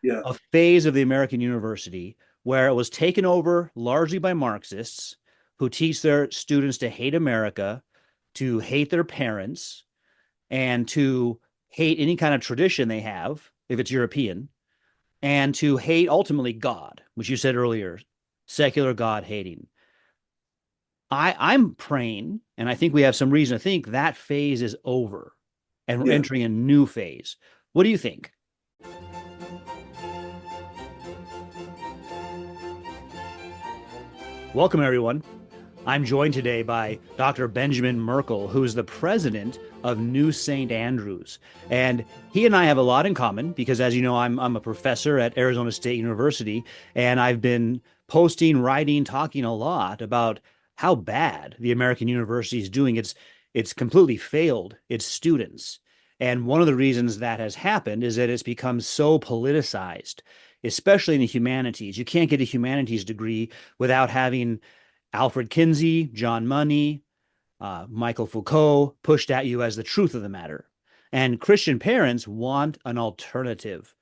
Yeah. a phase of the American university where it was taken over largely by Marxists who teach their students to hate America, to hate their parents, and to hate any kind of tradition they have, if it's European, and to hate ultimately God, which you said earlier, secular God hating. I'm praying, and I think we have some reason to think that phase is over and we're Yeah. entering a new phase. What do you think? Welcome, everyone. I'm joined today by Dr. Benjamin Merkle, who is the president of New St. Andrews. And he and I have a lot in common because, as you know, I'm a professor at Arizona State University, and I've been posting, writing, talking a lot about how bad the American university is doing. It's completely failed its students. And one of the reasons that has happened is that it's become so politicized, especially in the humanities. You can't get a humanities degree without having Alfred Kinsey, John Money, Michael Foucault pushed at you as the truth of the matter. And Christian parents want an alternative.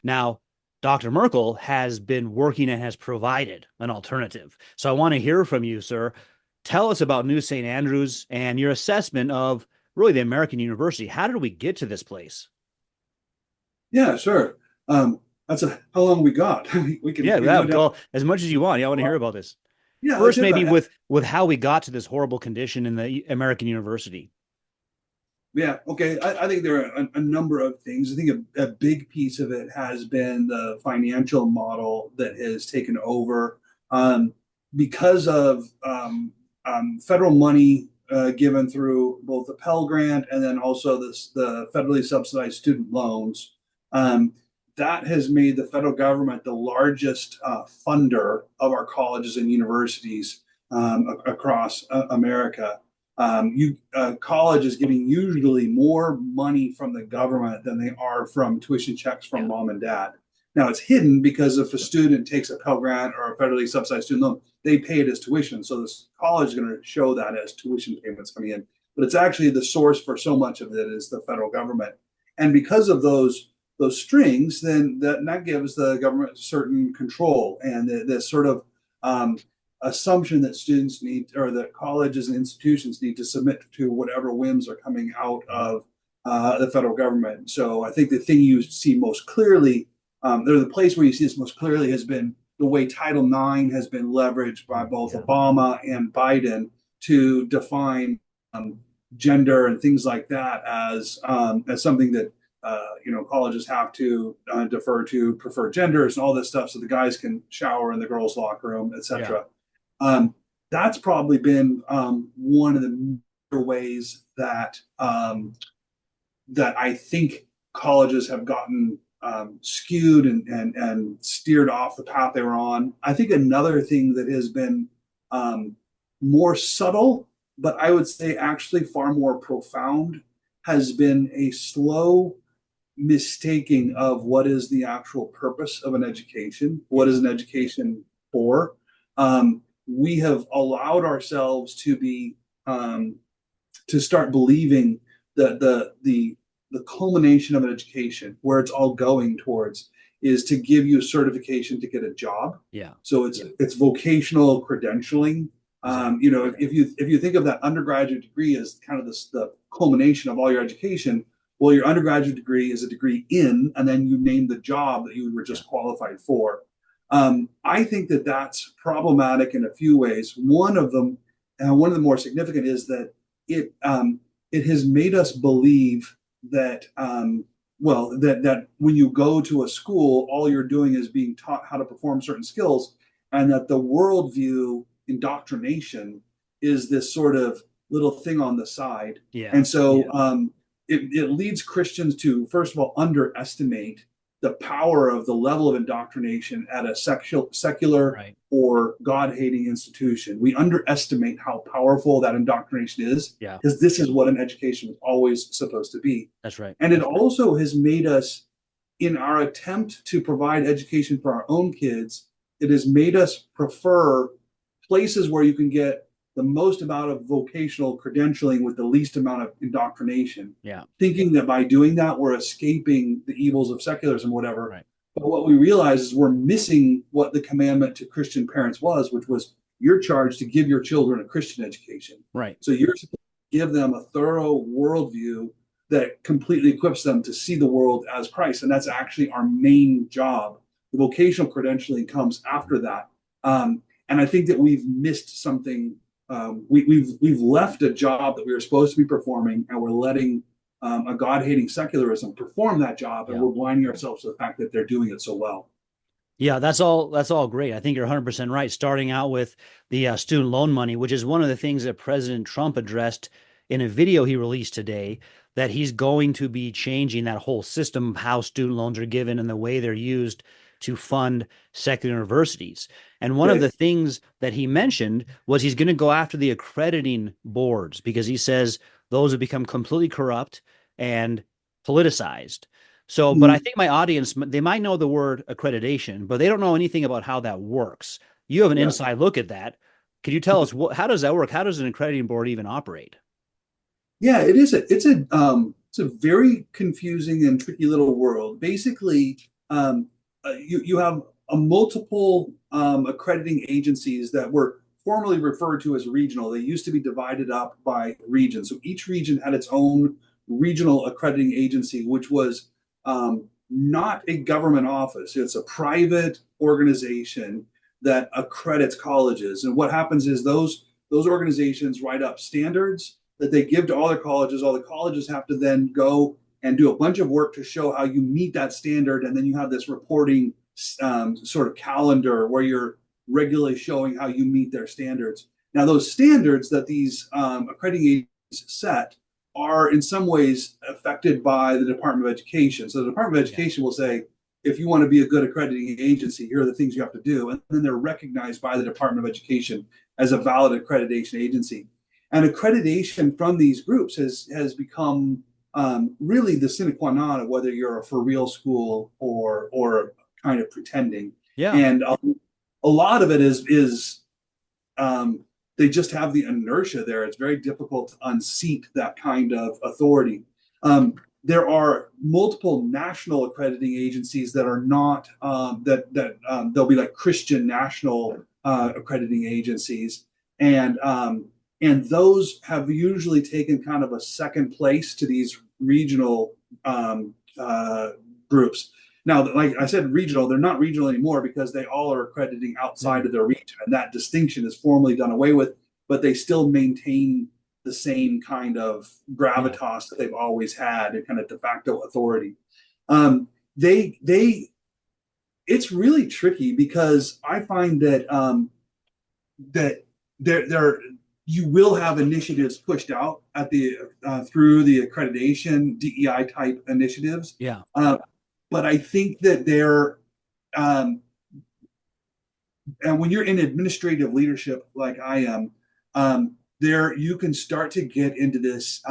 Now, Dr. Merkel has been working and has provided an alternative. So I want to hear from you, sir. Tell us about New St. Andrews and your assessment of really the American university. How did we get to this place? Yeah, sure. That's a how long we got. Yeah, we can yeah, go down. go as much as you want. Yeah, I want to hear about this. Yeah, let's First, hit maybe that. with how we got to this horrible condition in the American university. Yeah, okay. I think there are a number of things. I think a big piece of it has been the financial model that has taken over um, because of federal money given through both the Pell Grant and then also the federally subsidized student loans. Um, that has made the federal government the largest funder of our colleges and universities across America. College is getting usually more money from the government than they are from tuition checks from Yeah. mom and dad. Now it's hidden because if a student takes a Pell Grant or a federally subsidized student loan, they pay it as tuition. So this college is going to show that as tuition payments coming in. But it's actually the source for so much of it is the federal government. And because of those strings, then that gives the government certain control and this sort of assumption that students need or that colleges and institutions need to submit to whatever whims are coming out of the federal government. So I think the thing you see most clearly, or the place where you see this most clearly, has been the way Title IX has been leveraged by both Yeah. Obama and Biden to define gender and things like that as something that colleges have to defer to preferred genders and all this stuff, so the guys can shower in the girls' locker room, Yeah. etc. Um, that's probably been one of the ways that I think colleges have gotten skewed and steered off the path they were on. I think another thing that has been more subtle, but I would say actually far more profound, has been a slow mistaking of what is the actual purpose of an education. What is Yeah. an education for? We have allowed ourselves to start believing that the culmination of an education, where it's all going towards, is to give you a certification to get a job. Yeah. So it's vocational credentialing. Exactly. If you think of that undergraduate degree as kind of the culmination of all your education, well, your undergraduate degree is a degree in, and then you name the job that you were Yeah. just qualified for. I think that that's problematic in a few ways. One of them, and one of the more significant, is that it has made us believe that that when you go to a school, all you're doing is being taught how to perform certain skills, and that the worldview indoctrination is this sort of little thing on the side. Yeah. And so Yeah. it leads Christians to, first of all, underestimate the power of the level of indoctrination at a secular Right. or God-hating institution. We underestimate how powerful that indoctrination is, Yeah. because this is what an education is always supposed to be. That's right. And it also has made us, in our attempt to provide education for our own kids, it has made us prefer places where you can get the most amount of vocational credentialing with the least amount of indoctrination, Yeah. thinking that by doing that, we're escaping the evils of secularism, whatever. Right. But what we realize is we're missing what the commandment to Christian parents was, which was you're charged to give your children a Christian education. Right. So you're supposed to give them a thorough worldview that completely equips them to see the world as Christ. And that's actually our main job. The vocational credentialing comes after that. And I think that we've missed something. We've left a job that we were supposed to be performing, and we're letting a God-hating secularism perform that job, and Yeah. we're blinding ourselves to the fact that they're doing it so well. Yeah, that's all great. I think you're 100% right. Starting out with the student loan money, which is one of the things that President Trump addressed in a video he released today, that he's going to be changing that whole system of how student loans are given and the way they're used to fund secular universities. And one of Good. the things that he mentioned was he's going to go after the accrediting boards because he says those have become completely corrupt and politicized. So, but I Mm, think my audience, they might know the word accreditation, but they don't know anything about how that works. You have an yeah. inside look at that. Could you tell us how does that work? How does an accrediting board even operate? Yeah, it is it's a very confusing and tricky little world. Basically, you have a multiple accrediting agencies that were formerly referred to as regional. They used to be divided up by region. So each region had its own regional accrediting agency, which was not a government office. It's a private organization that accredits colleges. And what happens is those organizations write up standards that they give to all their colleges. All the colleges have to then go and do a bunch of work to show how you meet that standard. And then you have this reporting sort of calendar where you're regularly showing how you meet their standards. Now, those standards that these accrediting agencies set are in some ways affected by the Department of Education. So the Department of Yeah. Education will say, if you want to be a good accrediting agency, here are the things you have to do. And then they're recognized by the Department of Education as a valid accreditation agency. And accreditation from these groups has become really the sine qua non of whether you're a for real school or kind of pretending. Yeah. And a lot of it is they just have the inertia there. It's very difficult to unseat that kind of authority. There are multiple national accrediting agencies that are not they'll be like Christian national accrediting agencies, and those have usually taken kind of a second place to these regional groups. Now, like I said, regional, they're not regional anymore because they all are accrediting Yeah. outside of their region, and that distinction is formally done away with, but they still maintain the same kind of Yeah. gravitas that they've always had and kind of de facto authority. They it's really tricky because I find that that there you will have initiatives pushed out at the through the accreditation DEI type initiatives, Yeah. but I think that they're um, and when you're in administrative leadership like I am, there you can start to get into this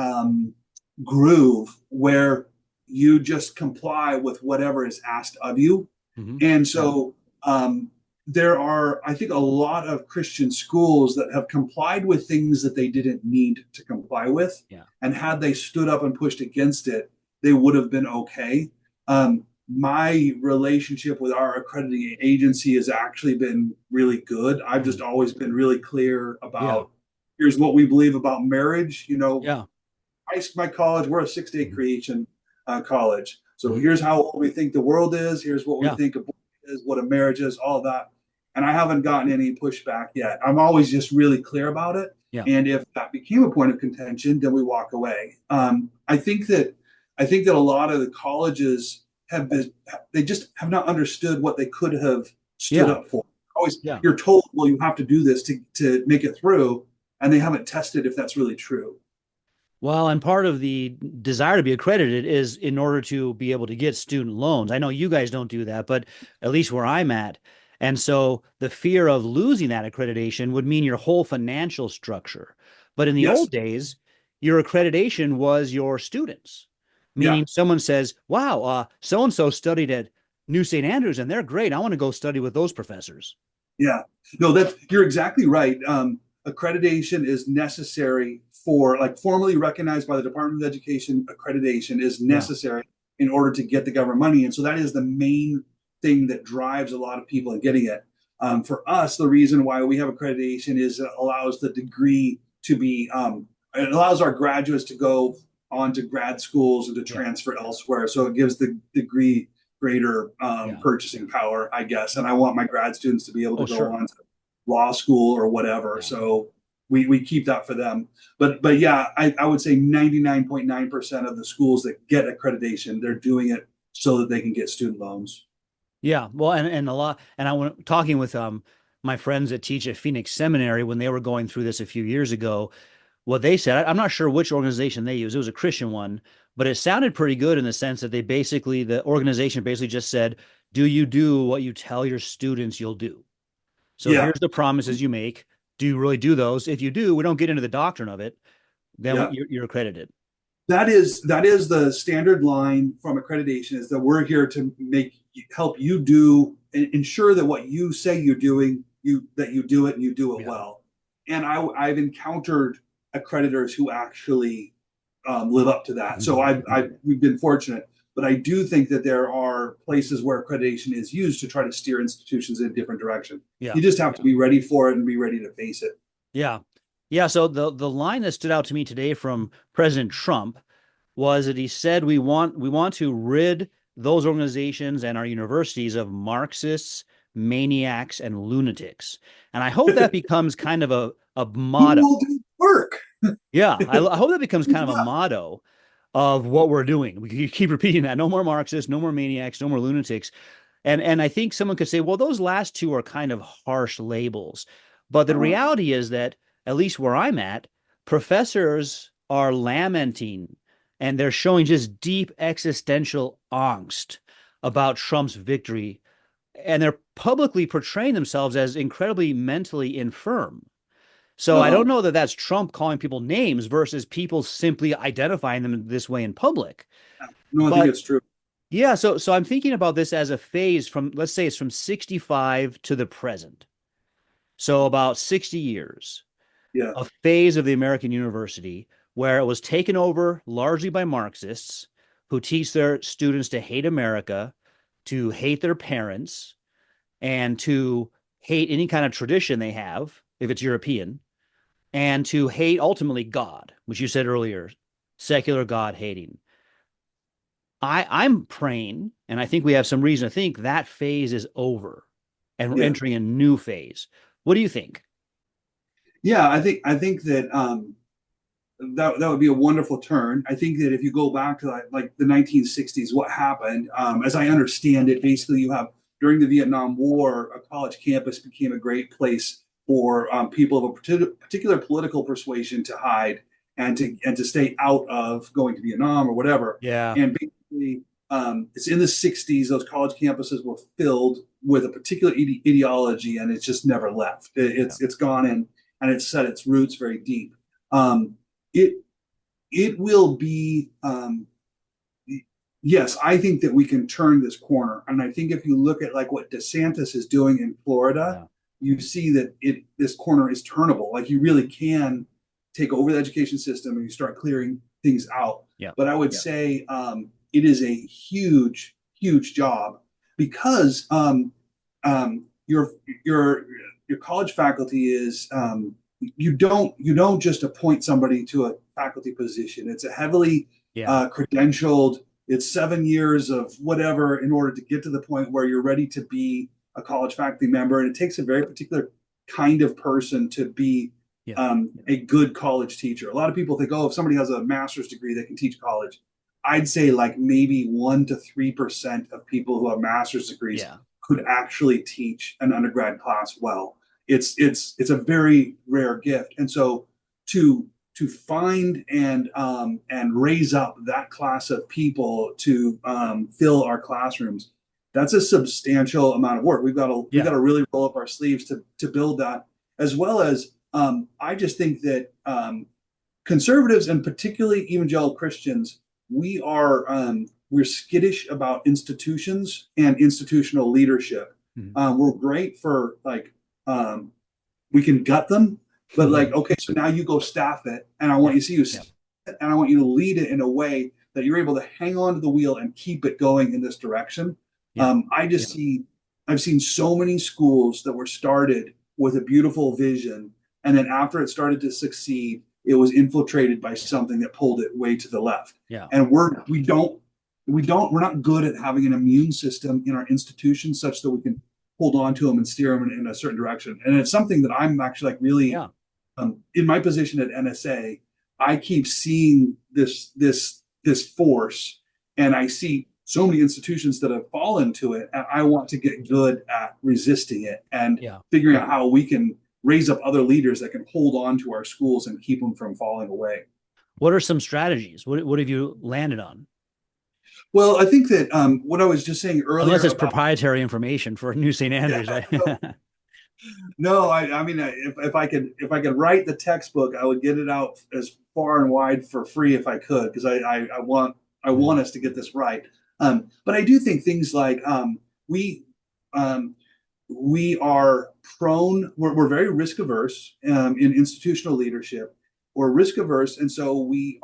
groove where you just comply with whatever is asked of you. Hmm. And Yeah. so there are, I think, a lot of Christian schools that have complied with things that they didn't need to comply with. Yeah. And had they stood up and pushed against it, they would have been okay. My relationship with our accrediting agency has actually been really good. I've just Mhm. always been really clear Yeah. about here's what we believe about marriage. Yeah. My college, we're a 6 day Mhm. creation college. So Mhm. here's how we think the world is. Here's what we Yeah. think a book is, what a marriage is, all that. And I haven't gotten any pushback yet. I'm always just really clear about it. Yeah. And if that became a point of contention, then we walk away. I think that a lot of the colleges have been, they just have not understood what they could have stood Yeah. up for. Always, Yeah. you're told, well, you have to do this to make it through, and they haven't tested if that's really true. Well, and part of the desire to be accredited is in order to be able to get student loans. I know you guys don't do that, but at least where I'm at. And so the fear of losing that accreditation would mean your whole financial structure. But in the Yes. old days, your accreditation was your students, Yeah. meaning someone says, wow, so and so studied at New St. Andrews and they're great. I want to go study with those professors. Yeah, no, that's you're exactly right. Accreditation is necessary for like formally recognized by the Department of Education. Accreditation is Yeah. necessary in order to get the government money, and so that is the main thing that drives a lot of people in getting it. For us, the reason why we have accreditation is it allows the degree to be, it allows our graduates to go on to grad schools and to Yeah. transfer elsewhere. So it gives the degree greater Yeah. purchasing power, I guess. And I want my grad students to be able to Oh, go sure. on to law school or whatever. Yeah. So we keep that for them. But yeah, I would say 99.9% of the schools that get accreditation, they're doing it so that they can get student loans. Yeah. Well, and a lot, and I went talking with my friends that teach at Phoenix Seminary when they were going through this a few years ago. What they said, I'm not sure which organization they used. It was a Christian one, but it sounded pretty good in the sense that the organization basically just said, do you do what you tell your students you'll do? So Yeah, here's the promises you make. Do you really do those? If you do, we don't get into the doctrine of it, then yeah. you're accredited. That is the standard line from accreditation, is that we're here to help you do and ensure that what you say you're doing, you do it and you do it Yeah. well. And I've encountered accreditors who actually live up to that. So we've been fortunate, but I do think that there are places where accreditation is used to try to steer institutions in a different direction. Yeah. You just have to be ready for it and be ready to face it. Yeah. Yeah. So the line that stood out to me today from President Trump was that he said we want to rid those organizations and our universities of Marxists, maniacs, and lunatics. And I hope that becomes kind of a Who motto. will do work? Yeah, I hope that becomes kind of a motto of what we're doing. We keep repeating that. No more Marxists, no more maniacs, no more lunatics. And I think someone could say, well, those last two are kind of harsh labels. But the Uh, reality is that, at least where I'm at, professors are lamenting and they're showing just deep existential angst about Trump's victory. And they're publicly portraying themselves as incredibly mentally infirm. So I don't uh, know that that's Trump calling people names versus people simply identifying them this way in public. no, I think But it's true. yeah, so I'm thinking about this as a phase from, let's say it's from 65 to the present. So about 60 years, Yeah. a phase of the American university where it was taken over largely by Marxists who teach their students to hate America, to hate their parents, and to hate any kind of tradition they have, if it's European, and to hate ultimately God, which you said earlier, secular God hating. I'm praying, and I think we have some reason to think that phase is over and we're Yeah. entering a new phase. What do you think? Yeah, I think that that would be a wonderful turn. I think that if you go back to like the 1960s, what happened, as I understand it, basically you have during the Vietnam War, a college campus became a great place for people of a particular political persuasion to hide and to stay out of going to Vietnam or whatever. Yeah. And basically, it's in the 60s. Those college campuses were filled with a particular ideology, and it's just never left. Yeah. It's gone in and it's set its roots very deep. Um, it it will be yes, I think that we can turn this corner, and I think if you look at like what DeSantis is doing in Florida, Yeah. you see that this corner is turnable. Like you really can take over the education system and you start clearing things out. Yeah. But I would say it is a huge job because your your college faculty is you don't just appoint somebody to a faculty position. It's a heavily Yeah. credentialed. It's 7 years of whatever in order to get to the point where you're ready to be a college faculty member, and it takes a very particular kind of person to be Yeah. a good college teacher. A lot of people think, oh, if somebody has a master's degree, they can teach college. I'd say like maybe 1 to 3% of people who have master's degrees Yeah. could actually teach an undergrad class well. It's a very rare gift, and so to find and raise up that class of people to fill our classrooms, that's a substantial amount of work. We've got to really roll up our sleeves to build that, as well as I just think that conservatives and particularly evangelical Christians, we're skittish about institutions and institutional leadership. Mhm. We're great for like we can gut them, but like okay, so now you go staff it, and I want you to see you, and I want you to lead it in a way that you're able to hang on to the wheel and keep it going in this direction. Yeah. I Yeah. just I've seen so many schools that were started with a beautiful vision, and then after it started to succeed, it was infiltrated by something that pulled it way to the left. Yeah. And we're not good at having an immune system in our institutions such that we can hold on to them and steer them in a certain direction. And it's something that I'm actually like really Yeah. in my position at NSA, I keep seeing this force, and I see so many institutions that have fallen to it, and I want to get good at resisting it and Yeah. figuring out how we can raise up other leaders that can hold on to our schools and keep them from falling away. What are some strategies? What have you landed on? Well, I think that what I was just saying Unless earlier it's about proprietary information for New St. Andrews, right? no, I mean, if I could write the textbook, I would get it out as far and wide for free if I could, because I want us to get this right. But I do think things like we um, we are prone, we're very risk averse in institutional leadership. We're risk averse, and so we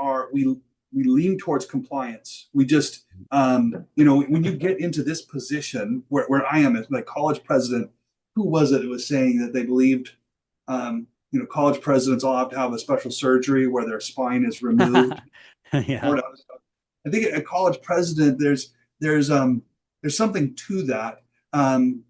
lean towards compliance. We just when you get into this position where I am as like college president, who was it that was saying that they believed college presidents all have to have a special surgery where their spine is removed? Yeah. I think a college president, there's something to that,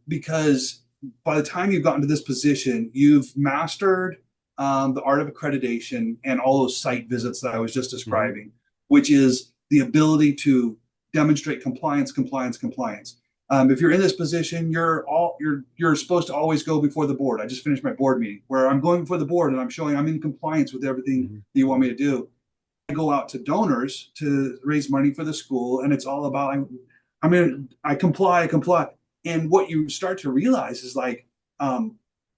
because by the time you've gotten to this position, you've mastered the art of accreditation and all those site visits that I was just Mm-hmm. describing, which is the ability to demonstrate compliance, compliance, compliance. If you're in this position, you're supposed to always go before the board. I just finished my board meeting where I'm going before the board and I'm showing I'm in compliance with everything Mm-hmm. that you want me to do. I go out to donors to raise money for the school, and it's all about I comply, I comply. And what you start to realize is like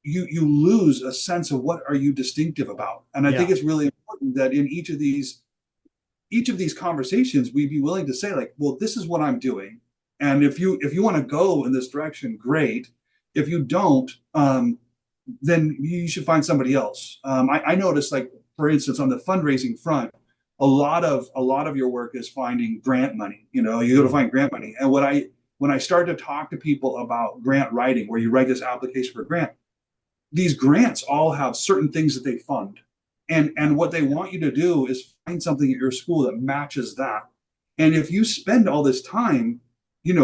you lose a sense of what are you distinctive about. And I think Yeah. it's really important that in each of these conversations, we be willing to say like, well, this is what I'm doing. And if you want to go in this direction, great. If you don't, then you should find somebody else. I noticed, like for instance, on the fundraising front, a lot of your work is finding grant money. You go to Mm-hmm. find grant money, and when I start to talk to people about grant writing, where you write this application for a grant, these grants all have certain things that they fund, and what they want you to do is find something at your school that matches that. And if you spend all this time,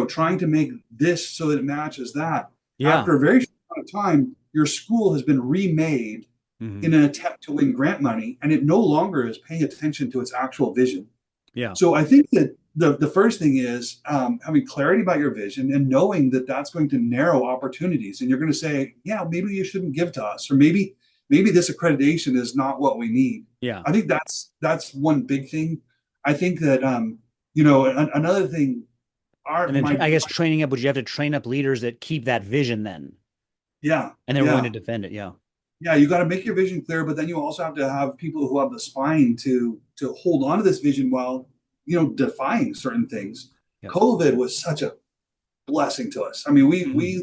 trying to make this so that it matches that, Yeah. after a very short amount of time, your school has been remade Mm-hmm. in an attempt to win grant money, and it no longer is paying attention to its actual vision. Yeah. So I think that the first thing is having clarity about your vision and knowing that that's going to narrow opportunities. And you're going to say, yeah, maybe you shouldn't give to us, or maybe this accreditation is not what we need. Yeah. I think that's one big thing. I think that another thing are And then my I guess training up, would you have to train up leaders that keep that vision then? yeah, And they're willing yeah. to defend it. Yeah. Yeah, you got to make your vision clear, but then you also have to have people who have the spine to hold on to this vision while defying certain things. Yep. COVID was such a blessing to us. I mean, Mm-hmm.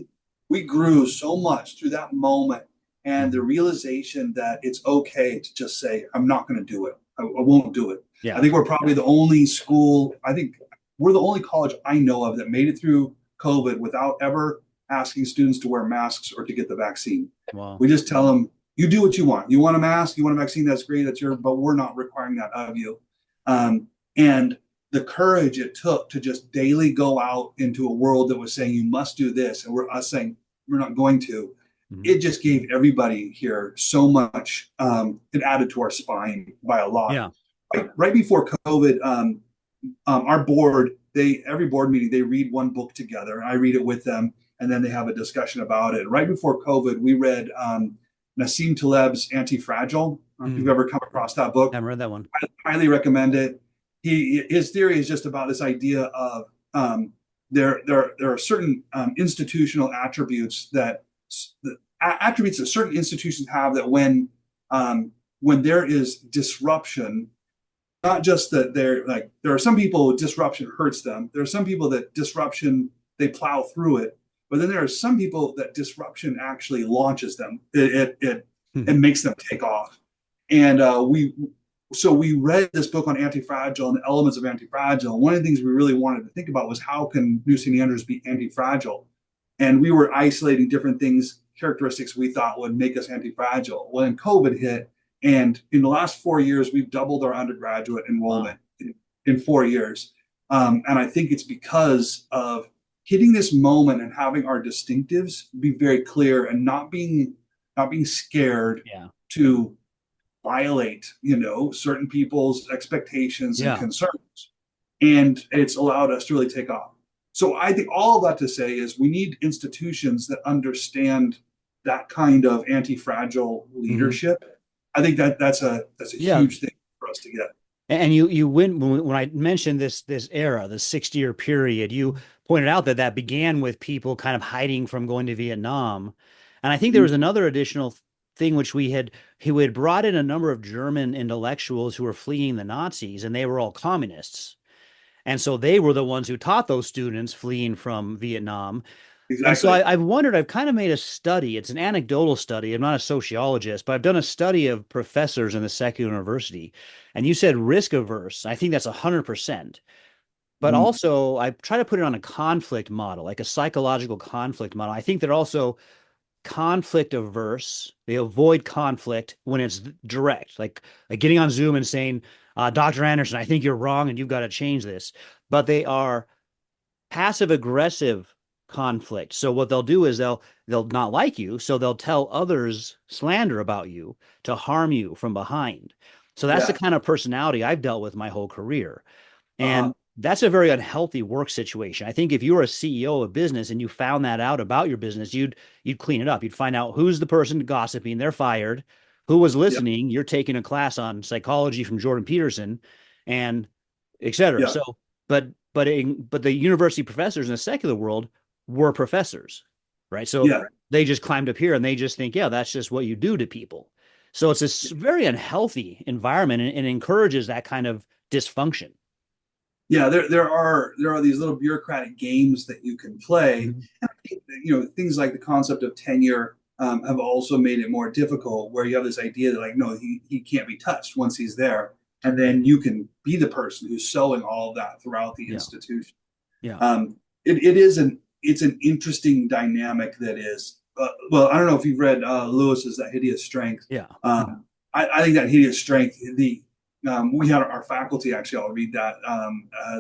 we grew so much through that moment, and the Mm-hmm. realization that it's okay to just say, I'm not going to do it. I won't do it. I Yeah. think we're probably the only school. I think we're the only college I know of that made it through COVID without ever asking students to wear masks or to get the vaccine. Wow. We just tell them, you do what you want. You want a mask, you want a vaccine, that's great. But we're not requiring that of you. And the courage it took to just daily go out into a world that was saying you must do this, and we're us saying we're not going to. Mm-hmm. It just gave everybody here so much. It added to our spine by a lot. Yeah. Right before COVID, our board, every board meeting they read one book together. I read it with them, and then they have a discussion about it. Right before COVID, we read Nassim Taleb's Anti-Fragile. If you've ever come across that book, I haven't read that one. I highly recommend it. His theory is just about this idea of there are certain institutional attributes that certain institutions have, that when there is disruption, not just that there are some people disruption hurts them. There are some people that disruption, they plow through it. But then there are some people that disruption actually launches them. It makes them take off. And so we read this book on anti-fragile and the elements of anti-fragile. One of the things we really wanted to think about was how can New St. Andrews be anti-fragile? And we were isolating different things, characteristics we thought would make us anti-fragile. When COVID hit, and in the last 4 years, we've doubled our undergraduate Wow. enrollment in 4 years. And I think it's because of hitting this moment and having our distinctives be very clear and not being scared Yeah. to violate, certain people's expectations and Yeah. concerns. And it's allowed us to really take off. So I think all of that to say is we need institutions that understand that kind of anti-fragile Hmm. leadership. I think that's a Yeah. huge thing for us to get. And you went when I mentioned this era, the 60-year period, you pointed out that that began with people kind of hiding from going to Vietnam. And I think there was another additional thing which we had brought in a number of German intellectuals who were fleeing the Nazis, and they were all communists. And so they were the ones who taught those students fleeing from Vietnam. And so Exactly. I've wondered, I've kind of made a study. It's an anecdotal study. I'm not a sociologist, but I've done a study of professors in the secular university. And you said risk averse. I think that's 100%. But Mhm. also, I try to put it on a conflict model, like a psychological conflict model. I think they're also conflict averse. They avoid conflict when it's direct, like getting on Zoom and saying, Dr. Anderson, I think you're wrong and you've got to change this. But they are passive aggressive conflict. So what they'll do is they'll not like you, so they'll tell others slander about you to harm you from behind. So that's the Yeah. kind of personality I've dealt with my whole career. Uh-huh. And that's a very unhealthy work situation. I think if you were a CEO of a business and you found that out about your business, you'd clean it up. You'd find out who's the person gossiping, they're fired, who was Yeah. listening, you're taking a class on psychology from Jordan Peterson, and et cetera. Yeah. So, but the university professors in the secular world were professors, right? So Yeah. they just climbed up here and they just think, yeah, that's just what you do to people. So it's this very unhealthy environment and encourages that kind of dysfunction. Yeah, there are these little bureaucratic games that you can play. Mhm. And I think that, things like the concept of tenure have also made it more difficult, where you have this idea that like, no, he can't be touched once he's there, and then you can be the person who's sowing all of that throughout the Yeah. institution. Yeah. It's an interesting dynamic that is well, I don't know if you've read Lewis's That Hideous Strength. Yeah. I think that hideous strength, we had our faculty actually all read that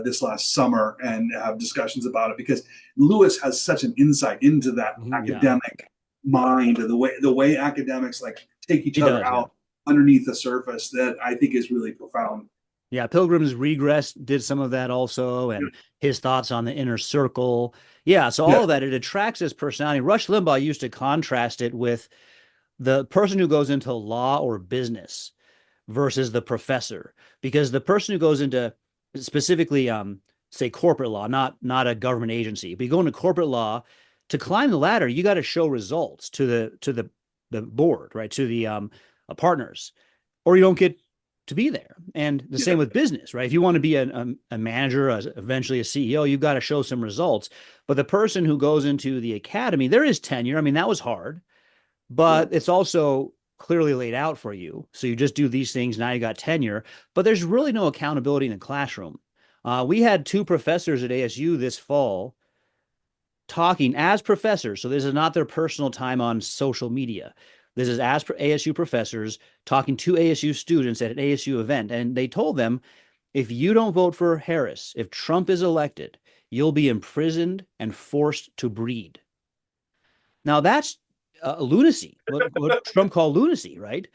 this last summer and have discussions about it, because Lewis has such an insight into that Yeah. academic mind, and the way academics like take each He other does. Yeah. out underneath the surface, that I think is really profound. Yeah. Pilgrim's Regress did some of that also, and his thoughts on the inner circle. Yeah. So all Yeah, of that, it attracts his personality. Rush Limbaugh used to contrast it with the person who goes into law or business versus the professor, because the person who goes into specifically say corporate law, not a government agency, but you go into corporate law, to climb the ladder you got to show results to the board, right, to the partners, or you don't get to be there. And the yeah, same with business, right? If you want to be a manager, eventually a CEO, you've got to show some results. But the person who goes into the academy, there is tenure. I mean, that was hard, yeah, but it's also clearly laid out for you. So you just do these things. Now you got tenure, but there's really no accountability in the classroom. We had two professors at ASU this fall talking as professors. So this is not their personal time on social media. This is as ASU professors talking to ASU students at an ASU event. And they told them, if you don't vote for Harris, if Trump is elected, you'll be imprisoned and forced to breed. Now that's lunacy, what Trump called lunacy, right?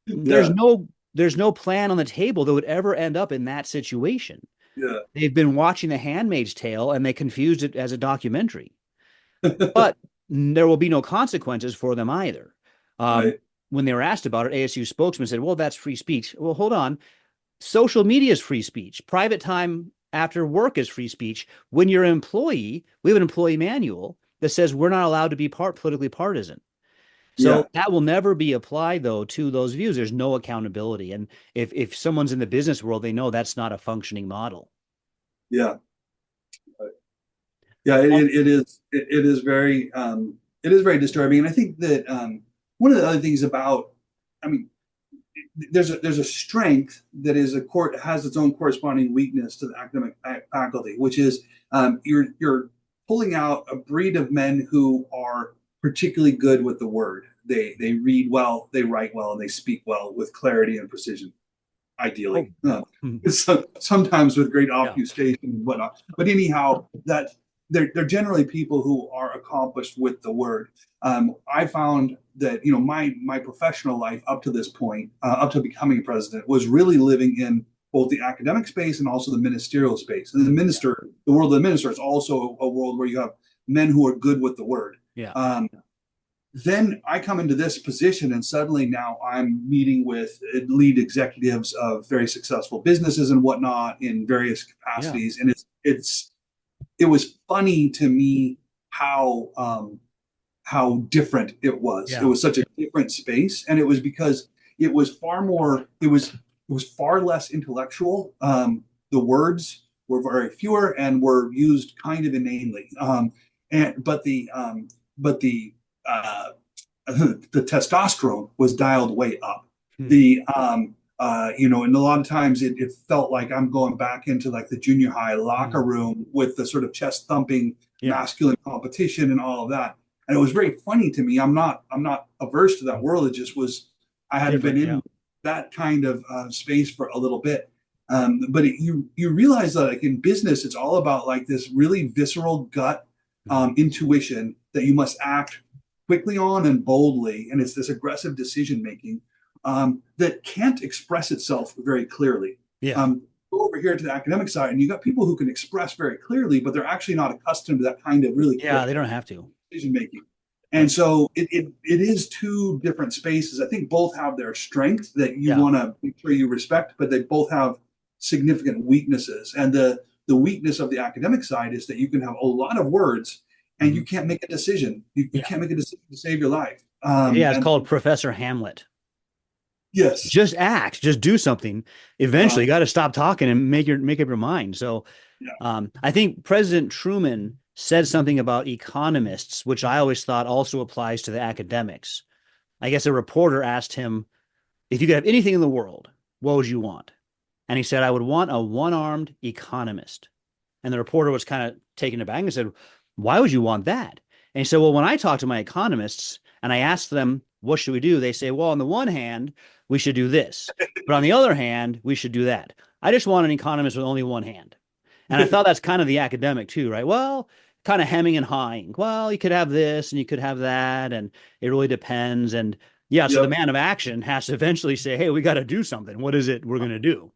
There's yeah, no there's no plan on the table that would ever end up in that situation. yeah. They've been watching The Handmaid's Tale and they confused it as a documentary, but there will be no consequences for them either. Um, Right. when they were asked about it, ASU spokesman said, "Well, that's free speech." Well, hold on. Social media is free speech. Private time after work is free speech. When you're an employee, we have an employee manual that says we're not allowed to be politically partisan. So Yeah, that will never be applied though to those views. There's no accountability. And if someone's in the business world, they know that's not a functioning model. yeah. Yeah, it is very disturbing, and I think that one of the other things about, I mean, there's a strength that is a court has its own corresponding weakness to the academic faculty, which is you're pulling out a breed of men who are particularly good with the word. They read well, they write well, and they speak well with clarity and precision. Oh, Ideally, hmm, sometimes with great yeah, obfuscation and whatnot. But anyhow, that they're generally people who are accomplished with the word. I found that my professional life up to this point, up to becoming president, was really living in both the academic space and also the ministerial space. And the world of the minister is also a world where you have men who are good with the word. yeah, Then I come into this position, and suddenly now I'm meeting with lead executives of very successful businesses and whatnot in various yeah, capacities, and it was funny to me how different it was. It yeah, was such a different space, and it was because it was far more. It was far less intellectual. The words were very fewer and were used kind of inanely. And but the uh, the testosterone was dialed way up. hmm, And a lot of times it felt like I'm going back into like the junior high locker hmm, room with the sort of chest thumping yeah, masculine competition and all of that. And it was very funny to me. I'm not averse to that world. It just was, I hadn't been different, yeah, in that kind of space for a little bit. You realize that like in business, it's all about like this really visceral gut hmm, intuition that you must act quickly on and boldly, and it's this aggressive decision making that can't express itself very clearly. yeah, Go over here to the academic side, and you got people who can express very clearly, but they're actually not accustomed to that kind of really yeah. quick They don't have to. decision making. Yep. And so it is two different spaces. I think both have their strength that you Yeah. want to make sure you respect, but they both have significant weaknesses. And the weakness of the academic side is that you can have a lot of words and Hmm. you can't make a decision. You Yeah. can't make a decision to save your life. Yeah. It's And called Professor Hamlet. yes, Just act, just do something. Eventually, uh, you got to stop talking and make up your mind. So, yeah, I think President Truman said something about economists, which I always thought also applies to the academics. I guess a reporter asked him, if you could have anything in the world, what would you want? And he said, I would want a one-armed economist. And the reporter was kind of taken aback and said, why would you want that? And he said, well, when I talk to my economists and I ask them, what should we do? They say, well, on the one hand, we should do this. But on the other hand, we should do that. I just want an economist with only one hand. And I thought that's kind of the academic too, right? Well, kind of hemming and hawing. Well, you could have this and you could have that. And it really depends. And yeah, so the yep, man of action has to eventually say, hey, we got to do something. What is it we're going to do?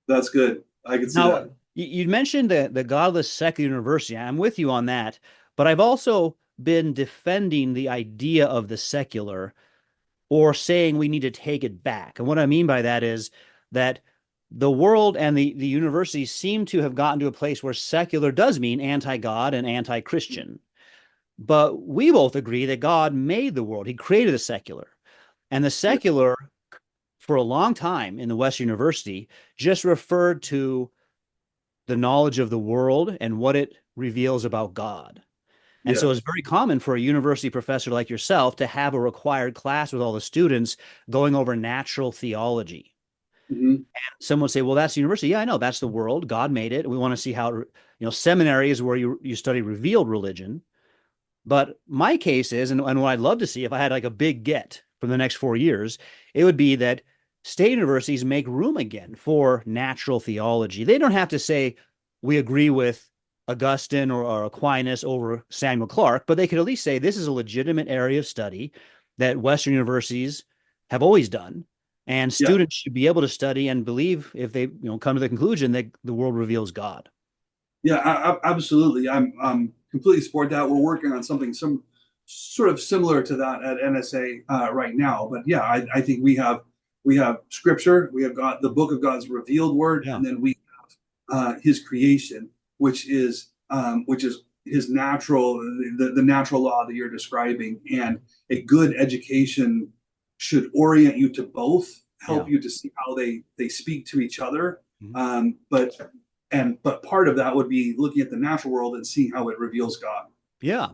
that's good. I can see Now, that. you mentioned the godless secular university. I'm with you on that, but I've also been defending the idea of the secular or saying we need to take it back. And what I mean by that is that the world and the universities seem to have gotten to a place where secular does mean anti-God and anti-Christian. But we both agree that God made the world. He created the secular. And the Yeah, secular, for a long time in the Western University, just referred to the knowledge of the world and what it reveals about God. And so yeah, it's very common for a university professor like yourself to have a required class with all the students going over natural theology. hmm, Someone would say, well, that's the university. Yeah, I know. That's the world. God made it. We want to see how, seminary is where you study revealed religion. But my case is, and what I'd love to see if I had like a big get from the next 4 years, it would be that state universities make room again for natural theology. They don't have to say, we agree with Augustine or Aquinas over Samuel Clarke, but they could at least say this is a legitimate area of study that Western universities have always done. And yeah. students should be able to study and believe if they come to the conclusion that the world reveals God. Yeah, absolutely. I'm completely support that. We're working on some sort of similar to that at NSA right now. But yeah, I think we have scripture, we have God, the book of God's revealed word, Yeah. and then we have His creation, which is His natural the natural law that you're describing. And a good education should orient you to both, Yeah. help you to see how they speak to each other. Mhm. But part of that would be looking at the natural world and seeing how it reveals God. Yeah.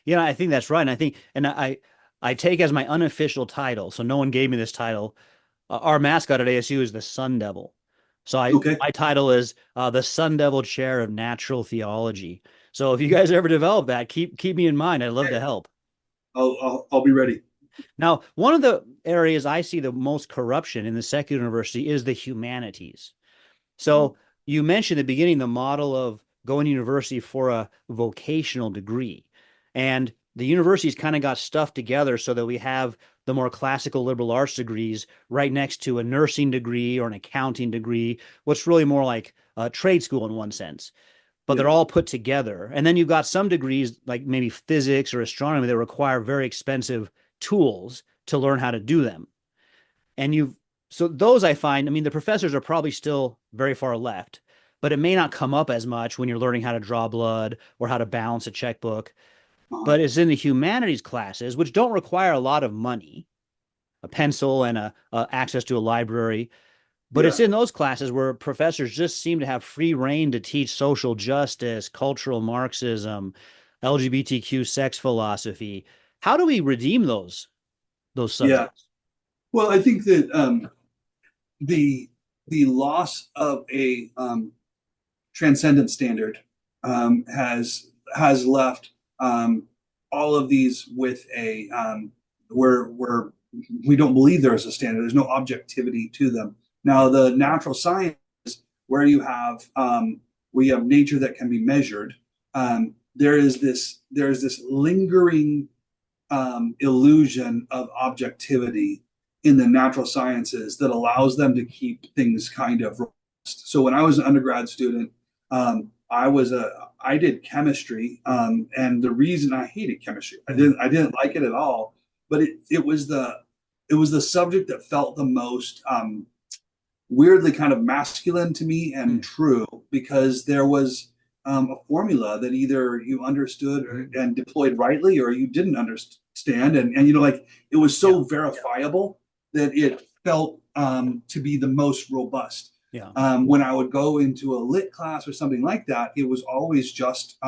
Yeah, I think that's right. And I take as my unofficial title, so no one gave me this title. our mascot at ASU is the Sun Devil. So Okay. my title is the Sun Devil Chair of Natural Theology. So if you guys ever develop that, keep me in mind. I'd love to Okay. help. I'll be ready. Now, one of the areas I see the most corruption in the secular university is the humanities. Mhm. So you mentioned at the beginning the model of going to university for a vocational degree. And the universities kind of got stuffed together so that we have the more classical liberal arts degrees right next to a nursing degree or an accounting degree, what's really more like a trade school in one sense. But Yeah. they're all put together. And then you've got some degrees like maybe physics or astronomy that require very expensive tools to learn how to do them. And you've so those I find, I mean, the professors are probably still very far left, but it may not come up as much when you're learning how to draw blood or how to balance a checkbook. Uh-huh. But it's in the humanities classes, which don't require a lot of money, a pencil and a access to a library. But it's Yeah. in those classes where professors just seem to have free reign to teach social justice, cultural Marxism, LGBTQ sex philosophy. How do we redeem those Yeah. subjects? Well, I think that the the loss of a transcendent standard has left all of these with a where we don't believe there is a standard. There's no objectivity to them. Now, the natural science, where you have nature that can be measured, there is this lingering illusion of objectivity in the natural sciences that allows them to keep things kind of robust. So when I was an undergrad student, I did chemistry, and the reason I hated chemistry, I didn't like it at all, but it was the subject that felt the most weirdly kind of masculine to me and Mm. true because there was a formula that either you understood and deployed rightly or you didn't understand. And like it was Yeah, so verifiable that it felt to be the most robust. yeah, When I would go into a lit class or something like that, it was always just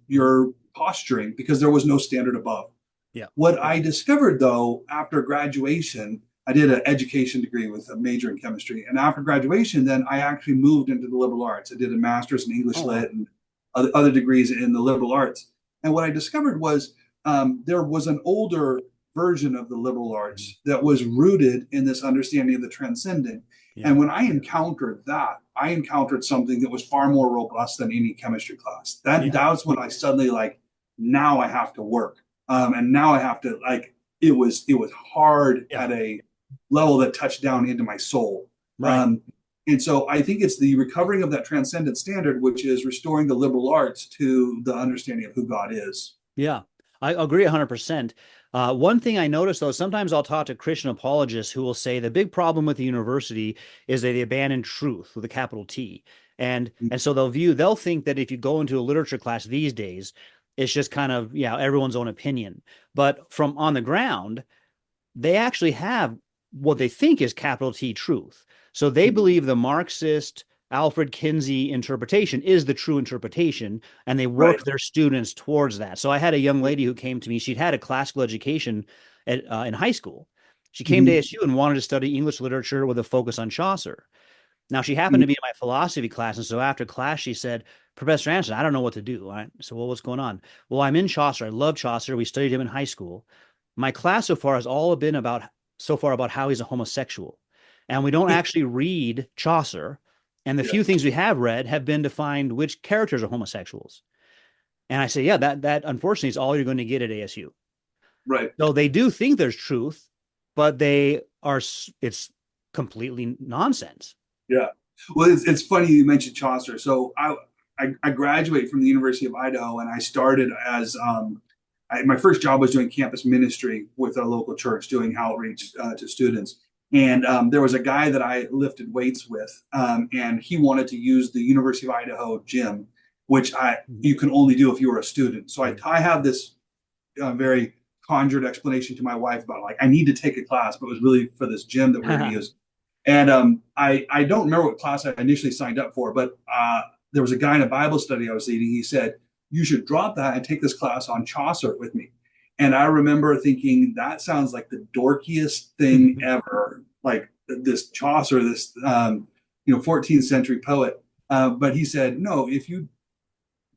your posturing because there was no standard above. yeah, What I discovered though after graduation, I did an education degree with a major in chemistry. And after graduation, then I actually moved into the liberal arts. I did a master's in English oh wow, lit and other degrees in the liberal arts. And what I discovered was there was an older version of the liberal arts that was rooted in this understanding of the transcendent. yeah, And when I encountered that, I encountered something that was far more robust than any chemistry class. That yeah, that was when I suddenly like, now I have to work. And now I have to like it was hard yeah, at a level that touched down into my soul. right, Um, and so I think it's the recovering of that transcendent standard, which is restoring the liberal arts to the understanding of who God is. yeah. I agree 100%. One thing I notice though, sometimes I'll talk to Christian apologists who will say the big problem with the university is that they abandon truth with a capital T. And so they'll think that if you go into a literature class these days, it's just kind of, yeah, everyone's own opinion. But from on the ground, they actually have what they think is capital T truth. So they believe the Marxist Alfred Kinsey interpretation is the true interpretation, and they Right. work their students towards that. So I had a young lady who came to me. She'd had a classical education in high school. She came to Mm-hmm. ASU and wanted to study English literature with a focus on Chaucer. Now, she happened Mm-hmm. to be in my philosophy class. And so after class, she said, Professor Anderson, I don't know what to do. I said, well, what's going on? Well, I'm in Chaucer. I love Chaucer. We studied him in high school. My class so far has all been about how he's a homosexual. And we don't actually read Chaucer. And the Yeah. few things we have read have been to find which characters are homosexuals. And I say, yeah, that unfortunately is all you're going to get at ASU. Right. So they do think there's truth, but it's completely nonsense. Yeah. Well, it's funny you mentioned Chaucer. So I graduated from the University of Idaho, and I started as my first job was doing campus ministry with a local church, doing outreach to students. And there was a guy that I lifted weights with, and he wanted to use the University of Idaho gym, which you can only do if you were a student. So I have this very conjured explanation to my wife about like I need to take a class, but it was really for this gym that we we're going to use. And I don't remember what class I initially signed up for, but there was a guy in a Bible study I was leading. He said, you should drop that and take this class on Chaucer with me. And I remember thinking, that sounds like the dorkiest thing ever. Like, this Chaucer, this 14th century poet. But he said, no, if you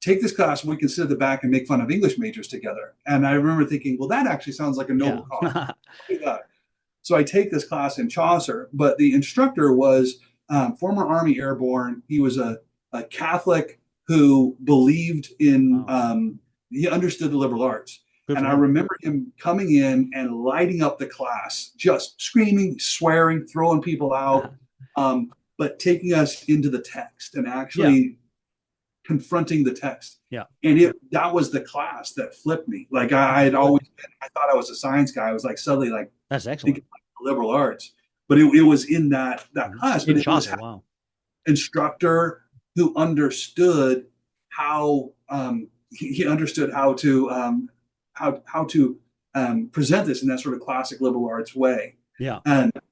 take this class, we can sit at the back and make fun of English majors together. And I remember thinking, well, that actually sounds like a noble cause. So I take this class in Chaucer, but the instructor was former Army airborne. He was a Catholic who believed in, he understood the liberal arts. And I remember him coming in and lighting up the class, just screaming, swearing, throwing people out, but taking us into the text and actually confronting the text. Yeah. And that was the class that flipped me. Like I had always been, I thought I was a science guy. I was like suddenly like, that's excellent. Liberal arts, but it was in that class. But it was instructor who understood how he understood how to present this in that sort of classic liberal arts way. Yeah.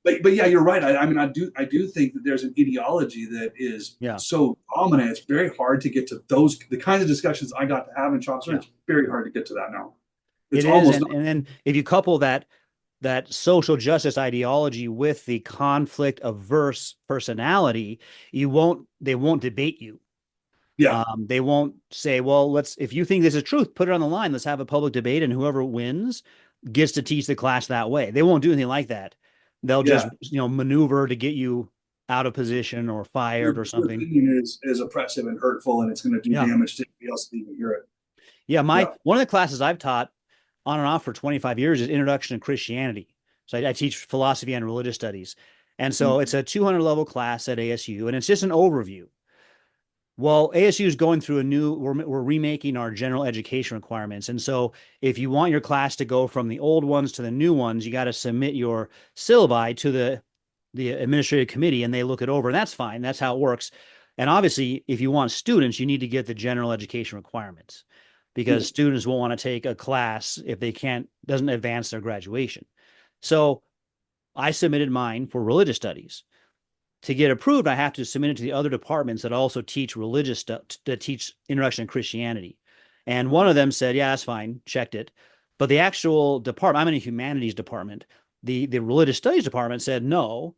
But yeah, you're right. I mean, I do think that there's an ideology that is so dominant. It's very hard to get to the kinds of discussions I got to have in Chaucer. It's very hard to get to that now. It's almost and then if you couple that social justice ideology with the conflict averse personality, they won't debate you. Yeah. They won't say, well, if you think this is truth, put it on the line. Let's have a public debate, and whoever wins gets to teach the class that way. They won't do anything like that. They'll just, maneuver to get you out of position or fired or something. Your opinion is oppressive and hurtful, and it's going to do damage to anybody else to even hear it. Yeah. One of the classes I've taught on and off for 25 years is Introduction to Christianity. So I teach philosophy and religious studies. And so it's a 200 level class at ASU, and it's just an overview. Well, ASU is going through we're remaking our general education requirements. And so if you want your class to go from the old ones to the new ones, you got to submit your syllabi to the administrative committee, and they look it over. And that's fine. That's how it works. And obviously, if you want students, you need to get the general education requirements, because students won't want to take a class if they doesn't advance their graduation. So I submitted mine for religious studies. To get approved, I have to submit it to the other departments that also teach religious stuff, that teach Introduction to Christianity. And one of them said, yeah, that's fine, checked it. But the actual department, I'm in a humanities department, the religious studies department said no.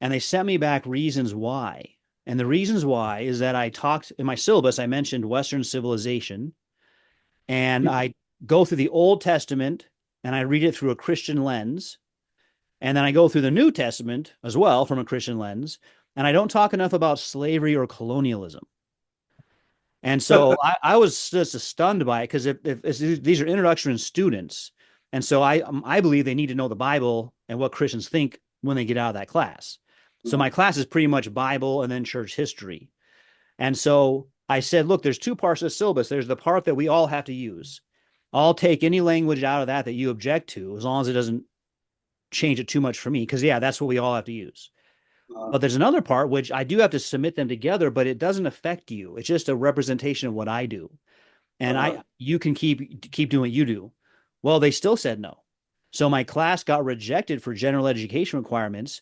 And they sent me back reasons why. And the reasons why is that I talked in my syllabus, I mentioned Western civilization. And I go through the Old Testament and I read it through a Christian lens. And then I go through the New Testament as well from a Christian lens. And I don't talk enough about slavery or colonialism. And so I was just stunned by it, because if these are introduction students, and so I believe they need to know the Bible and what Christians think when they get out of that class. So my class is pretty much Bible and then church history. And so I said, look, there's two parts of the syllabus. There's the part that we all have to use. I'll take any language out of that you object to, as long as it doesn't change it too much for me, because that's what we all have to use. But there's another part which I do have to submit them together, but it doesn't affect you. It's just a representation of what I do, and you can keep doing what you do. Well, they still said no. So my class got rejected for general education requirements,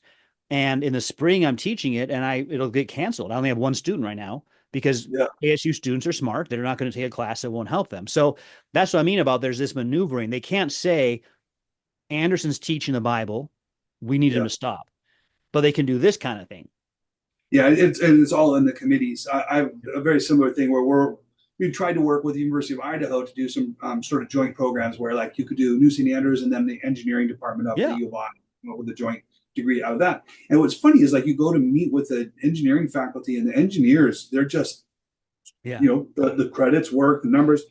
and in the spring I'm teaching it, and it'll get canceled. I only have one student right now, because ASU students are smart. They're not going to take a class that won't help them. So that's what I mean about there's this maneuvering. They can't say Anderson's teaching the Bible, we need him to stop. But they can do this kind of thing. Yeah, it's all in the committees. I have a very similar thing where we tried to work with the University of Idaho to do some sort of joint programs where, like, you could do New St. Andrews and then the engineering department up at U of I, with a joint degree out of that. And what's funny is, like, you go to meet with the engineering faculty, and the engineers, they're just, the credits work, the numbers.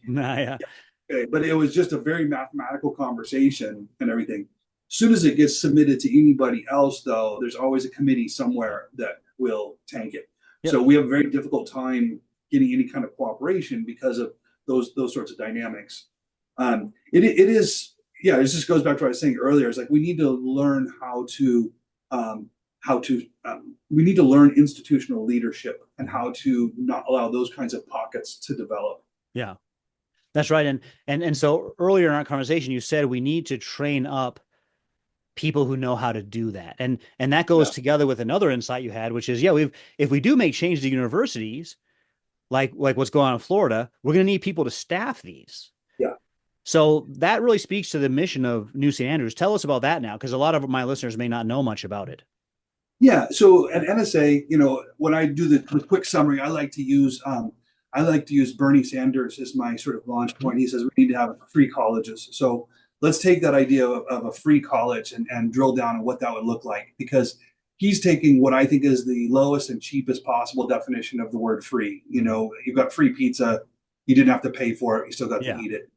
Okay, but it was just a very mathematical conversation and everything. As soon as it gets submitted to anybody else, though, there's always a committee somewhere that will tank it. So we have a very difficult time getting any kind of cooperation because of those sorts of dynamics. It is, it just goes back to what I was saying earlier. It's like we need to learn we need to learn institutional leadership and how to not allow those kinds of pockets to develop. Yeah. That's right. And so earlier in our conversation, you said we need to train up people who know how to do that. And that goes together with another insight you had, which is, if we do make changes to universities, like what's going on in Florida, we're going to need people to staff these. Yeah. So that really speaks to the mission of New St. Andrews. Tell us about that now, because a lot of my listeners may not know much about it. Yeah. So at NSA, when I do the quick summary, I like to use Bernie Sanders as my sort of launch Mhm. point. He says we need to have free colleges. So let's take that idea of a free college and drill down on what that would look like, because he's taking what I think is the lowest and cheapest possible definition of the word free. You've got free pizza, you didn't have to pay for it, you still got to Yeah. eat it.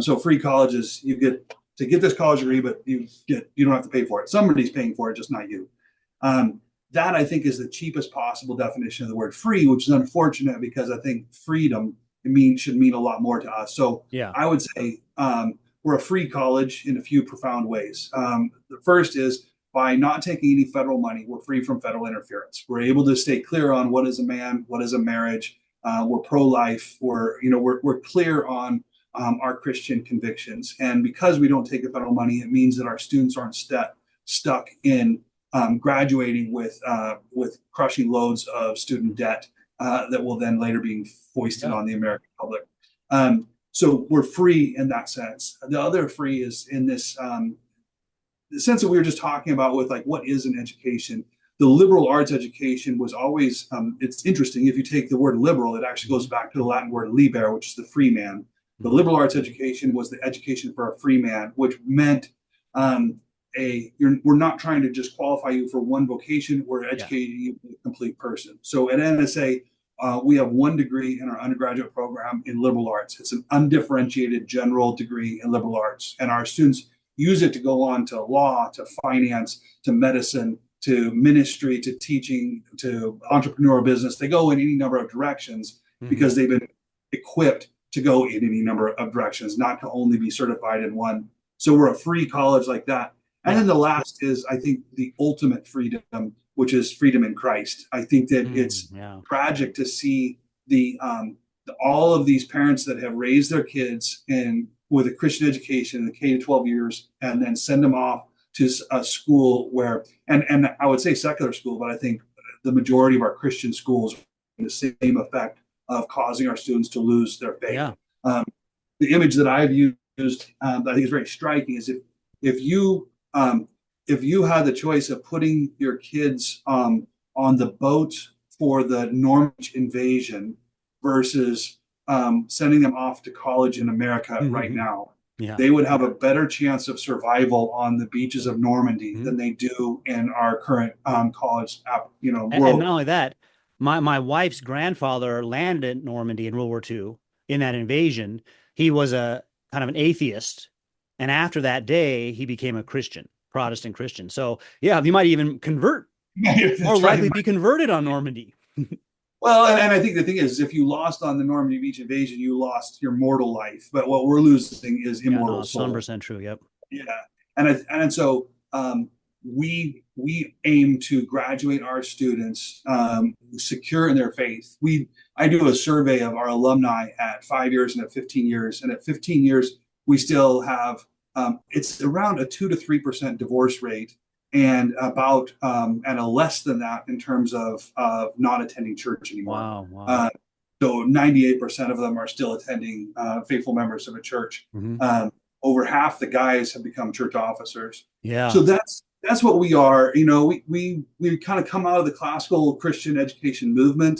So free colleges, you get to get this college degree, but you don't have to pay for it. Somebody's paying for it, just not you. Um, that I think is the cheapest possible definition of the word free, which is unfortunate because I think freedom should mean a lot more to us. So Yeah. I would say we're a free college in a few profound ways. The first is by not taking any federal money, we're free from federal interference. We're able to stay clear on what is a man, what is a marriage. We're pro-life. We're clear on our Christian convictions, and because we don't take the federal money, it means that our students aren't stuck in graduating with crushing loads of student debt that will then later be foisted Yeah. on the American public. So we're free in that sense. The other free is in this the sense that we were just talking about with like what is an education. The liberal arts education was always it's interesting. If you take the word liberal, it actually goes back to the Latin word liber, which is the free man. The Mhm. liberal arts education was the education for a free man, which meant we're not trying to just qualify you for one vocation. We're Yeah. educating you as a complete person. So at NSA, we have one degree in our undergraduate program in liberal arts. It's an undifferentiated general degree in liberal arts, and our students use it to go on to law, to finance, to medicine, to ministry, to teaching, to entrepreneurial business. They go in any number of directions Mhm. because they've been equipped to go in any number of directions, not to only be certified in one. So we're a free college like that. And Yeah. then the last is, I think, the ultimate freedom, which is freedom in Christ. I think that it's Yeah. tragic to see all of these parents that have raised their kids in with a Christian education in the K to 12 years, and then send them off to a school where, and I would say secular school, but I think the majority of our Christian schools have the same effect of causing our students to lose their faith. Yeah. Um, the image that I've used, that I think is very striking, is if you if you had the choice of putting your kids on the boat for the Norwich invasion versus sending them off to college in America right now, Yeah. they would have a better chance of survival on the beaches of Normandy Mhm. than they do in our current college, And not world. only that, my wife's grandfather landed at Normandy in World War II in that invasion. He was a kind of an atheist, and after that day, he became a Christian, Protestant Christian. So yeah, he might even convert, more That's right. likely be converted on Normandy. Well, and I think the thing is, if you lost on the Normandy Beach invasion, you lost your mortal life. But what we're losing is Yeah, no, immortal it's one soul. percent true. Yep. Yeah, and so we aim to graduate our students secure in their faith. I do a survey of our alumni at 5 years and at 15 years, and at 15 years we still have it's around a 2 to 3% divorce rate, and about and a less than that in terms of not attending church anymore. Wow. Wow. Uh, so 98% of them are still attending, faithful members of a church. Hmm. Um, Over half the guys have become church officers. Yeah. So that's what we are. We kind of come out of the classical Christian education movement.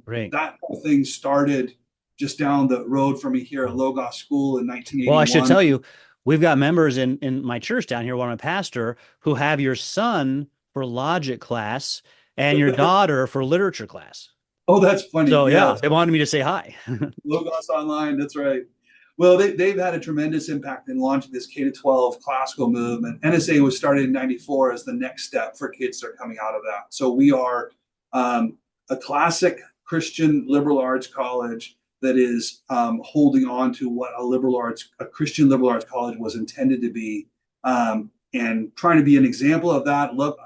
Great. That whole thing started just down the road from me here at Logos School in Well, I should 1981. tell you, we've got members in my church down here, one of my pastor, who have your son for logic class and your daughter for literature class. Oh, that's funny. So Yeah, yeah, they wanted me to say hi. Logos Online. That's right. Well, they've had a tremendous impact in launching this K to 12 classical movement. NSA was started in '94 as the next step for kids that are coming out of that. So we are a classic Christian liberal arts college that is holding on to what a Christian liberal arts college was intended to be, and trying to be an example of that. Look,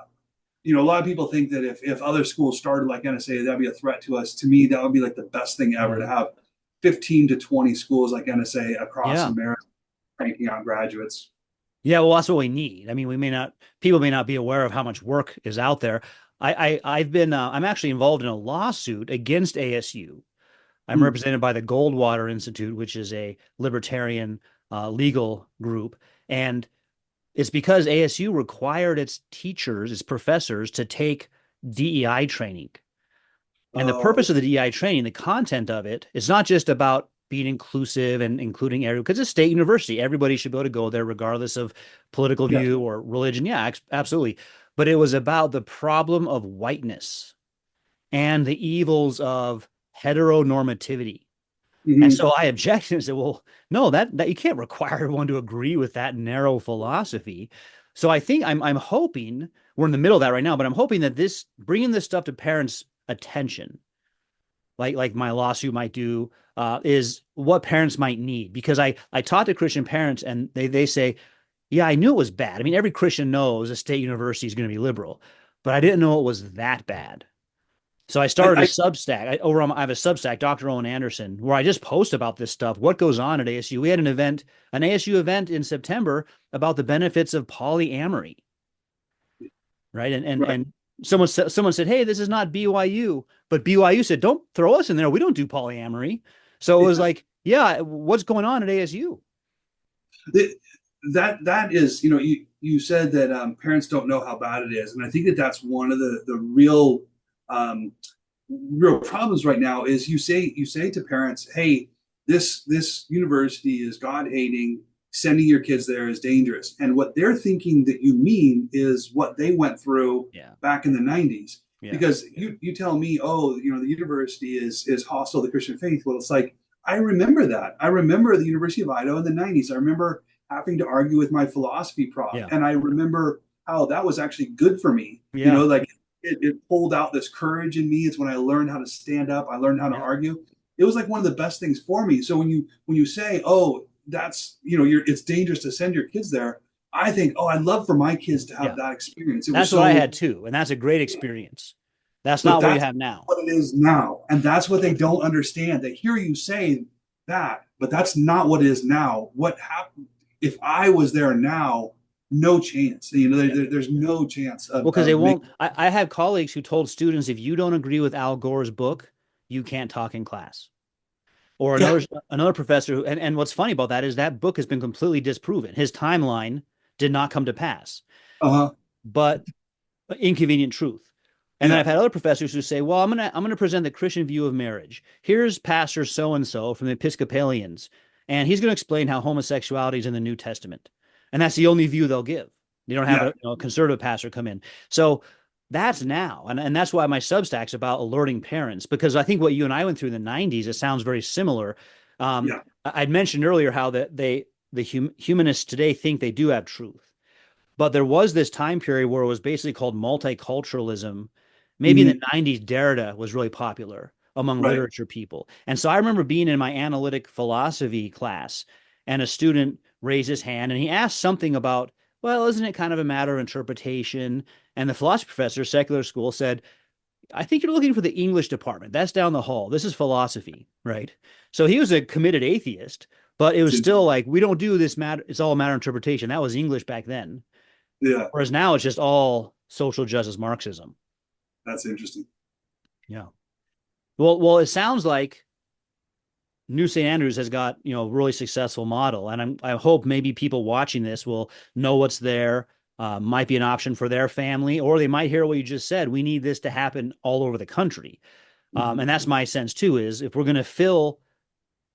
a lot of people think that if other schools started like NSA, that'd be a threat to us. To me, that would be like the best thing ever to Mhm. have 15 to 20 schools like NSA across Yeah. America cranking out graduates. Yeah, well, that's what we need. I mean, people may not be aware of how much work is out there. I'm actually involved in a lawsuit against ASU. I'm Hmm. represented by the Goldwater Institute, which is a libertarian legal group, and It's because ASU required its teachers, its professors, to take DEI training. And the Oh, purpose of the DEI training, the content of it, is not just about being inclusive and including everyone, because it's a state university. Everybody should be able to go there regardless of political yeah. view or religion. Yeah, absolutely. But it was about the problem of whiteness and the evils of heteronormativity. And Hmm. so I objected and said, well, no, that you can't require everyone to agree with that narrow philosophy. So I think I'm hoping we're in the middle of that right now, but I'm hoping that this bringing this stuff to parents' attention, like my lawsuit might do, is what parents might need. Because I talk to Christian parents and they say, yeah, I knew it was bad. I mean, every Christian knows a state university is going to be liberal, but I didn't know it was that bad. So I I, started a I Substack. I have a Substack, Dr. Owen Anderson, where I just post about this stuff. What goes on at ASU? We had an ASU event in September about the benefits of polyamory, right? right. And someone said, "Hey, this is not BYU," but BYU said, "Don't throw us in there. We don't do polyamory." So it was Yeah. like, yeah, what's going on at ASU? The- that is, you said that parents don't know how bad it is, and I think that that's one of the um, real problems right now. Is you say to parents, hey, this university is God hating. Sending your kids there is dangerous, and what they're thinking that you mean is what they went through Yeah, back in the 90s. yeah, Because you tell me, oh, the university is hostile to Christian faith. Well, it's like, I remember that. I remember the University of Idaho in the 90s. I remember having to argue with my philosophy prof. yeah, And I remember how that was actually good for me. yeah, Like it pulled out this courage in me. It's when I learned how to stand up. I learned how to yeah, argue. It was like one of the best things for me. So when you say, oh, that's it's dangerous to send your kids there, I think, oh, I'd love for my kids to have yeah. that experience. It was That's what I so, had too, and that's a great experience. That's but not what you that's have now. what it is now. And that's what they don't understand. They hear you say that, but that's not what it is now. What happened if I was there now? No chance. Yeah. There's no chance Well, because they of making. won't. I have colleagues who told students, if you don't agree with Al Gore's book, you can't talk in class. Or Yeah. another professor who, and what's funny about that is that book has been completely disproven. His timeline did not come to pass, Uh-huh. but inconvenient truth. And then Yeah. I've had other professors who say, "Well, I'm gonna present the Christian view of marriage. Here's Pastor so and so from the Episcopalians, and he's going to explain how homosexuality is in the New Testament." And that's the only view they'll give. They don't have Yeah. a conservative pastor come in. So that's now, and that's why my Substack's about alerting parents, because I think what you and I went through in the '90s, it sounds very similar. Yeah. I'd mentioned earlier how humanists today think they do have truth, but there was this time period where it was basically called multiculturalism. Maybe in the Mhm. '90s, Derrida was really popular among Right. literature people. And so I remember being in my analytic philosophy class, and a student raised his hand and he asked something about, well, isn't it kind of a matter of interpretation? And the philosophy professor, secular school, said, I think you're looking for the English department. That's down the hall. This is philosophy, right? So he was a committed atheist, but it was still like, we don't do this matter. It's all a matter of interpretation. That was English back then. Yeah. Whereas now it's just all social justice Marxism. That's interesting. Yeah. Well, it sounds like New St. Andrews has got, a really successful model. And I hope maybe people watching this will know what's there, might be an option for their family, or they might hear what you just said. We need this to happen all over the country. Mhm. And that's my sense too, is if we're going to fill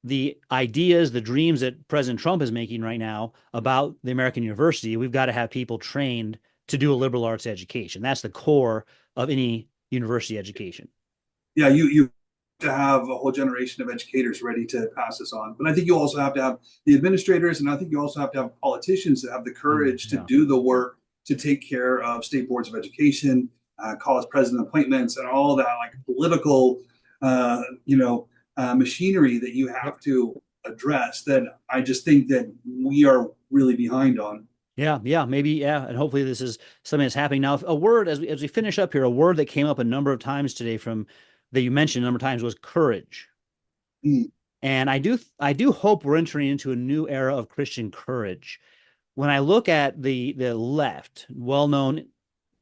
the ideas, the dreams that President Trump is making right now about the American university, we've got to have people trained to do a liberal arts education. That's the core of any university education. Yeah, you to have a whole generation of educators ready to pass this on. But I think you also have to have the administrators, and I think you also have to have politicians that have the courage to Yeah. do the work to take care of state boards of education, college president appointments, and all that like political, uh, machinery that you Yep. have to address. That I just think that we are really behind on. Yeah, yeah, maybe, yeah, and hopefully this is something that's happening now. A word as we finish up here, a word that came up a number of times today from that you mentioned a number of times was courage. Mm, And I do hope we're entering into a new era of Christian courage. When I look at the left, well-known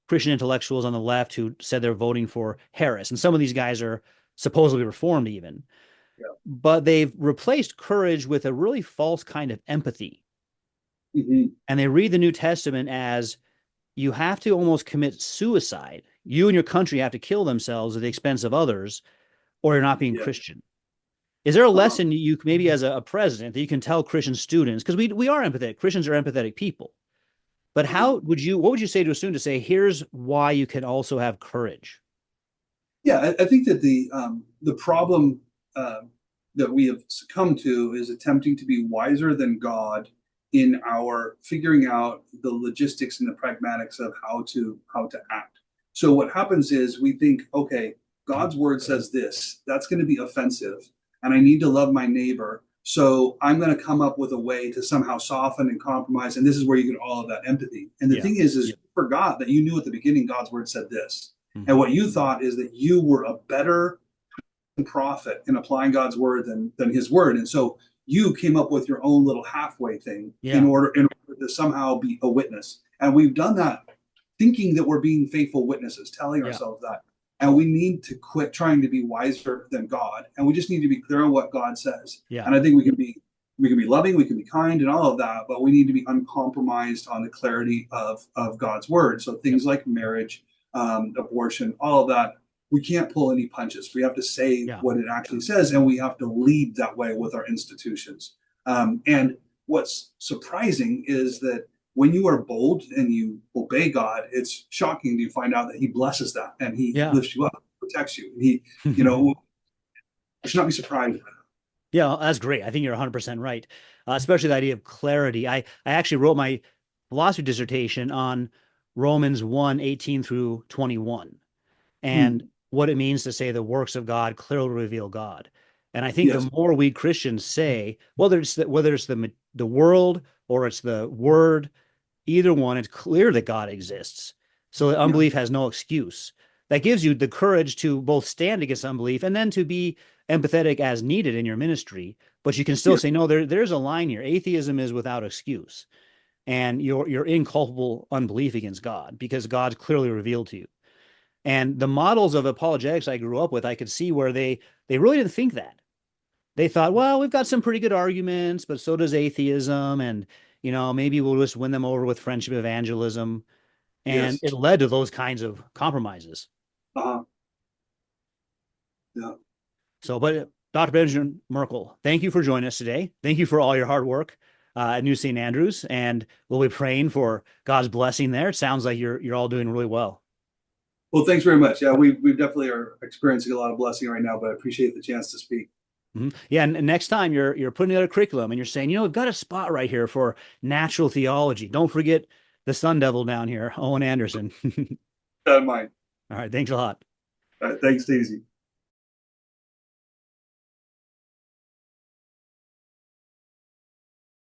Christian intellectuals on the left who said they're voting for Harris, and some of these guys are supposedly reformed even, yeah. but they've replaced courage with a really false kind of empathy. Hmm. And they read the New Testament as you have to almost commit suicide. You and your country have to kill themselves at the expense of others, or you're not being Yeah. Christian. Is there a Uh-huh. lesson you maybe as a president that you can tell Christian students? Because we are empathetic. Christians are empathetic people. But Uh-huh. what would you say to a student to say, here's why you can also have courage? Yeah, I think that the problem uh, that we have succumbed to is attempting to be wiser than God in our figuring out the logistics and the pragmatics of how to act. So what happens is we think, okay, God's word says this, that's going to be offensive, and I need to love my neighbor. So I'm going to come up with a way to somehow soften and compromise, and this is where you get all of that empathy. And the Yeah. thing is you forgot that you knew at the beginning God's word said this, and Hmm. what you thought is that you were a better prophet in applying God's word than his word. And so you came up with your own little halfway thing Yeah. in order to somehow be a witness. And we've done that thinking that we're being faithful witnesses, telling Yeah. ourselves that. And we need to quit trying to be wiser than God. And we just need to be clear on what God says. Yeah. And I think we can be loving, we can be kind and all of that, but we need to be uncompromised on the clarity of God's word. So Yep. things like marriage, abortion, all of that, we can't pull any punches. We have to say Yeah. what it actually says, and we have to lead that way with our institutions. And what's surprising is that when you are bold and you obey God, it's shocking to find out that He blesses that and He Yeah. lifts you up, protects you. He, you know, I should not be surprised. Yeah, that's great. I think you're 100% right, especially the idea of clarity. I actually wrote my philosophy dissertation on Romans 1:18 through 21 and Hmm. what it means to say the works of God clearly reveal God. And I think the Yes. more we Christians say, whether it's the world or it's the word, either one, it's clear that God exists. So that Yeah. unbelief has no excuse. That gives you the courage to both stand against unbelief and then to be empathetic as needed in your ministry. But you can still Yeah. say, no, there's a line here. Atheism is without excuse. And you're inculpable unbelief against God because God's clearly revealed to you. And the models of apologetics I grew up with, I could see where they really didn't think that. They thought, well, we've got some pretty good arguments, but so does atheism, and maybe we'll just win them over with friendship evangelism. And Yes. it led to those kinds of compromises. Uh-huh. Yeah. So, but Dr. Benjamin Merkle, thank you for joining us today. Thank you for all your hard work at New St. Andrews, and we'll be praying for God's blessing there. It sounds like you're all doing really well. Well, thanks very much. Yeah, we definitely are experiencing a lot of blessing right now, but I appreciate the chance to speak. Mhm. Yeah, and next time you're putting together a curriculum and you're saying, we've got a spot right here for natural theology. Don't forget the Sun Devil down here, Owen Anderson. That in mind. All right, thanks a lot. Thanks, Daisy.